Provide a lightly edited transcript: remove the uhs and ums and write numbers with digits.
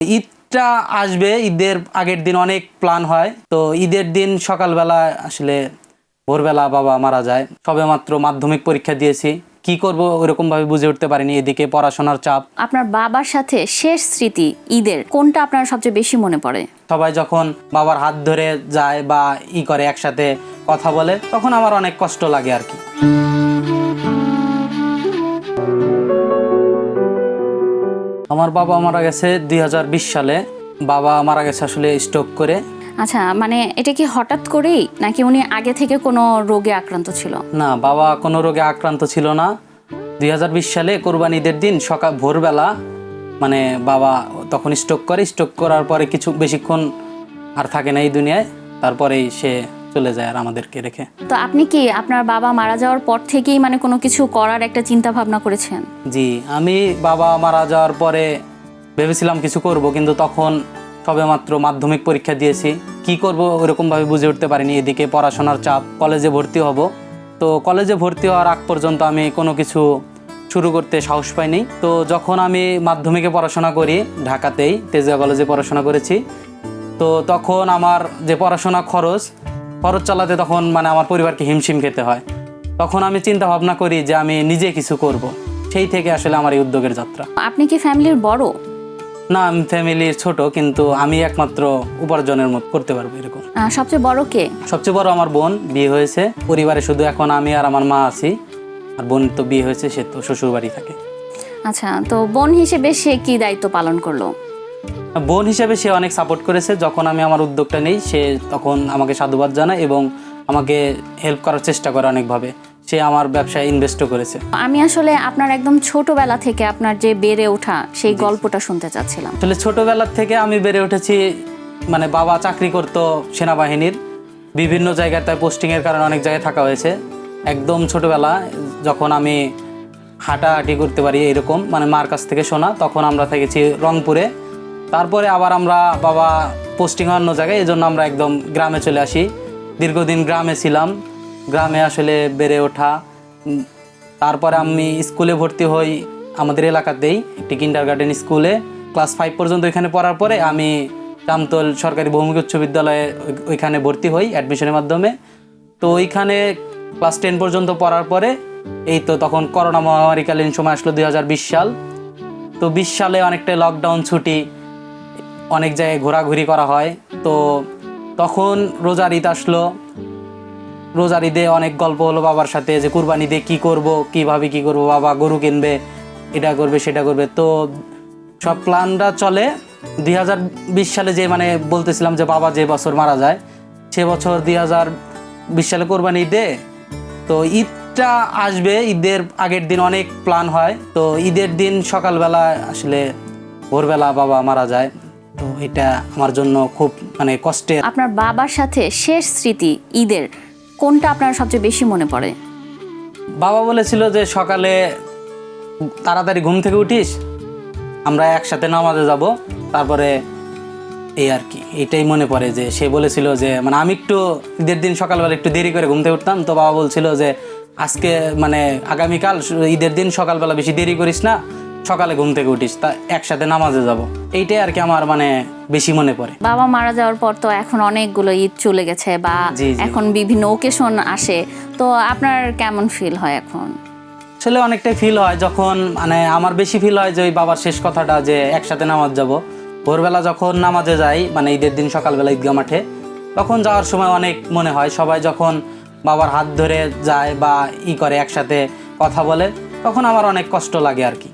ঈদটা আসবে, ঈদের আগের দিন অনেক প্ল্যান হয়। তো ঈদের দিন সকালবেলা আসলে ভোরবেলা বাবা মারা যায়। সবেমাত্র মাধ্যমিক পরীক্ষা দিয়েছি, কি করব ওরকম ভাবে বুঝে উঠতে পারিনি। এদিকে পড়াশোনার চাপ। আপনার বাবার সাথে শেষ স্মৃতি ঈদের কোনটা আপনার সবচেয়ে বেশি মনে পড়ে? সবাই যখন বাবার হাত ধরে যায় বা করে একসাথে কথা বলে, তখন আমার অনেক কষ্ট লাগে আর কি। আমার বাবা মারা গেছে 2020 সালে। বাবা মারা গেছে আসলে স্ট্রোক করে। আচ্ছা, মানে এটা কি হঠাৎ করেই নাকি উনি আগে থেকে কোনো রোগে আক্রান্ত ছিল? না, বাবা কোনো রোগে আক্রান্ত ছিল না। 2020 সালে কোরবানি ঈদের দিন সকাল ভোরবেলা মানে বাবা তখন স্ট্রোক করে। স্ট্রোক করার পরে কিছু বেশিক্ষণ আর থাকে না এই দুনিয়ায়, তারপরেই সে চলে যায় আর আমাদেরকে রেখে। তো আপনি কি আপনার বাবা মারা যাওয়ার পর থেকেই মানে কোনো কিছু করার একটা চিন্তা ভাবনা করেছেন? জি, আমি বাবা মারা যাওয়ার পরে ভেবেছিলাম কিছু করব, কিন্তু তখন সবেমাত্র মাধ্যমিক পরীক্ষা দিয়েছি, কি করব ওরকমভাবে বুঝে উঠতে পারিনি। এদিকে পড়াশোনার চাপ, কলেজে ভর্তি হব। তো কলেজে ভর্তি হওয়ার আগ পর্যন্ত আমি কোনো কিছু শুরু করতে সাহস পাইনি। তো যখন আমি মাধ্যমিকে পড়াশোনা করি, ঢাকাতেই তেজগাঁও কলেজে পড়াশোনা করেছি, তো তখন আমার যে পড়াশোনা খরচ চালাতে তখন মানে আমার পরিবারকে হিমশিম খেতে হয়। তখন আমি চিন্তা ভাবনা করি যে আমি নিজে কিছু করব। সেই থেকে আসলে আমার এই উদ্যোগের যাত্রা। আপনি কি ফ্যামিলির বড়? না, আমি ফ্যামিলির ছোট, কিন্তু আমি একমাত্র উপার্জনের মত করতে পারবো এরকম। সবচেয়ে বড় কে? সবচেয়ে বড় আমার বোন, বিয়ে হয়েছে। পরিবারে শুধু এখন আমি আর আমার মা আছি। আর বোন তো বিয়ে হয়েছে, সে তো শ্বশুর বাড়ি থাকে। আচ্ছা, তো বোন হিসেবে সে কি দায়িত্ব পালন করলো? বোন হিসেবে সে অনেক সাপোর্ট করেছে। যখন আমি আমার উদ্যোগটা নেই, সে তখন আমাকে সাধুবাদ জানায় এবং আমাকে হেল্প করার চেষ্টা করে অনেকভাবে। সে আমার ব্যবসায় ইনভেস্টও করেছে। আমি আসলে আপনার একদম ছোটবেলা থেকে আপনার যে বেড়ে ওঠা সেই গল্পটা শুনতে চাচ্ছিলাম। আসলে ছোটবেলার থেকে আমি বেড়ে উঠেছি, মানে বাবা চাকরি করতো সেনাবাহিনীর, বিভিন্ন জায়গায় তাই পোস্টিংয়ের কারণে অনেক জায়গায় থাকা হয়েছে। একদম ছোটবেলা যখন আমি হাঁটাহাঁটি করতে পারি এরকম, মানে মার কাছ থেকে শোনা, তখন আমরা থেকেছি রংপুরে। তারপরে আবার আমরা বাবা পোস্টিং অন্য জায়গায়, এই জন্য আমরা একদম গ্রামে চলে আসি। দীর্ঘদিন গ্রামে ছিলাম, গ্রামে আসলে বেড়ে ওঠা। তারপরে আমি স্কুলে ভর্তি হই আমাদের এলাকাতেই একটি কিন্ডারগার্টেন স্কুলে। ক্লাস 5 পর্যন্ত ওইখানে পড়ার পরে আমি জামতল সরকারি বহুমুখী উচ্চ বিদ্যালয়ে ওইখানে ভর্তি হই অ্যাডমিশনের মাধ্যমে। তো ওইখানে ক্লাস 10 পর্যন্ত পড়ার পরে এই তো তখন করোনা মহামারীকালীন সময় আসলো 2020 সাল। তো 20 সালে অনেকটা লকডাউন ছুটি, অনেক জায়গায় ঘোরাঘুরি করা হয়। তো তখন রোজার ঈদ আসলো। রোজার ঈদে অনেক গল্প হলো বাবার সাথে যে কুরবানি ঈদে কী করবো, কীভাবে কী করবো, বাবা গরু কিনবে, এটা করবে সেটা করবে। তো সব প্ল্যানটা চলে। 2020 সালে যে মানে বলতেছিলাম যে বাবা যে বছর মারা যায়, সে বছর 2020 সালে কোরবানি ঈদে। তো ঈদটা আসবে, ঈদের আগের দিন অনেক প্ল্যান হয়। তো ঈদের দিন সকালবেলা আসলে ভোরবেলা বাবা মারা যায়। তো এটা আমার জন্য খুব মানে কষ্টের। আপনার বাবার সাথে শেষ স্মৃতি ঈদের কোনটা আপনার সবচেয়ে বেশি মনে পড়ে? বাবা বলেছিল যে সকালে তাড়াতাড়ি ঘুম থেকে উঠিস, আমরা একসাথে নামাজে যাব। তারপরে এই আর কি, এটাই মনে পড়ে যে সে বলেছিল যে মানে আমি একটু ঈদের দিন সকালবেলা একটু দেরি করে ঘুম থেকে উঠতাম। তো বাবা বলছিল যে আজকে মানে আগামীকাল ঈদের দিন সকালবেলা বেশি দেরি করিস না, সকালে ঘুম থেকে উঠিস, তা একসাথে নামাজে যাব। এইটাই আর কি আমার মানে বেশি মনে পড়ে। বাবা মারা যাওয়ার পর তো এখন অনেকগুলো ঈদ চলে গেছে বা এখন বিভিন্ন ওকেশন আসে, তো আপনার কেমন ফিল হয় এখন? আসলে অনেকটাই ফিল হয় যখন মানে আমার বেশি ফিল হয় যে ওই বাবার শেষ কথাটা যে একসাথে নামাজ যাব। ভোরবেলা যখন নামাজে যাই মানে ঈদের দিন সকালবেলা ঈদগাহ মাঠে, তখন যাওয়ার সময় অনেক মনে হয় সবাই যখন বাবার হাত ধরে যায় বা করে একসাথে কথা বলে, তখন আমার অনেক কষ্ট লাগে আর কি।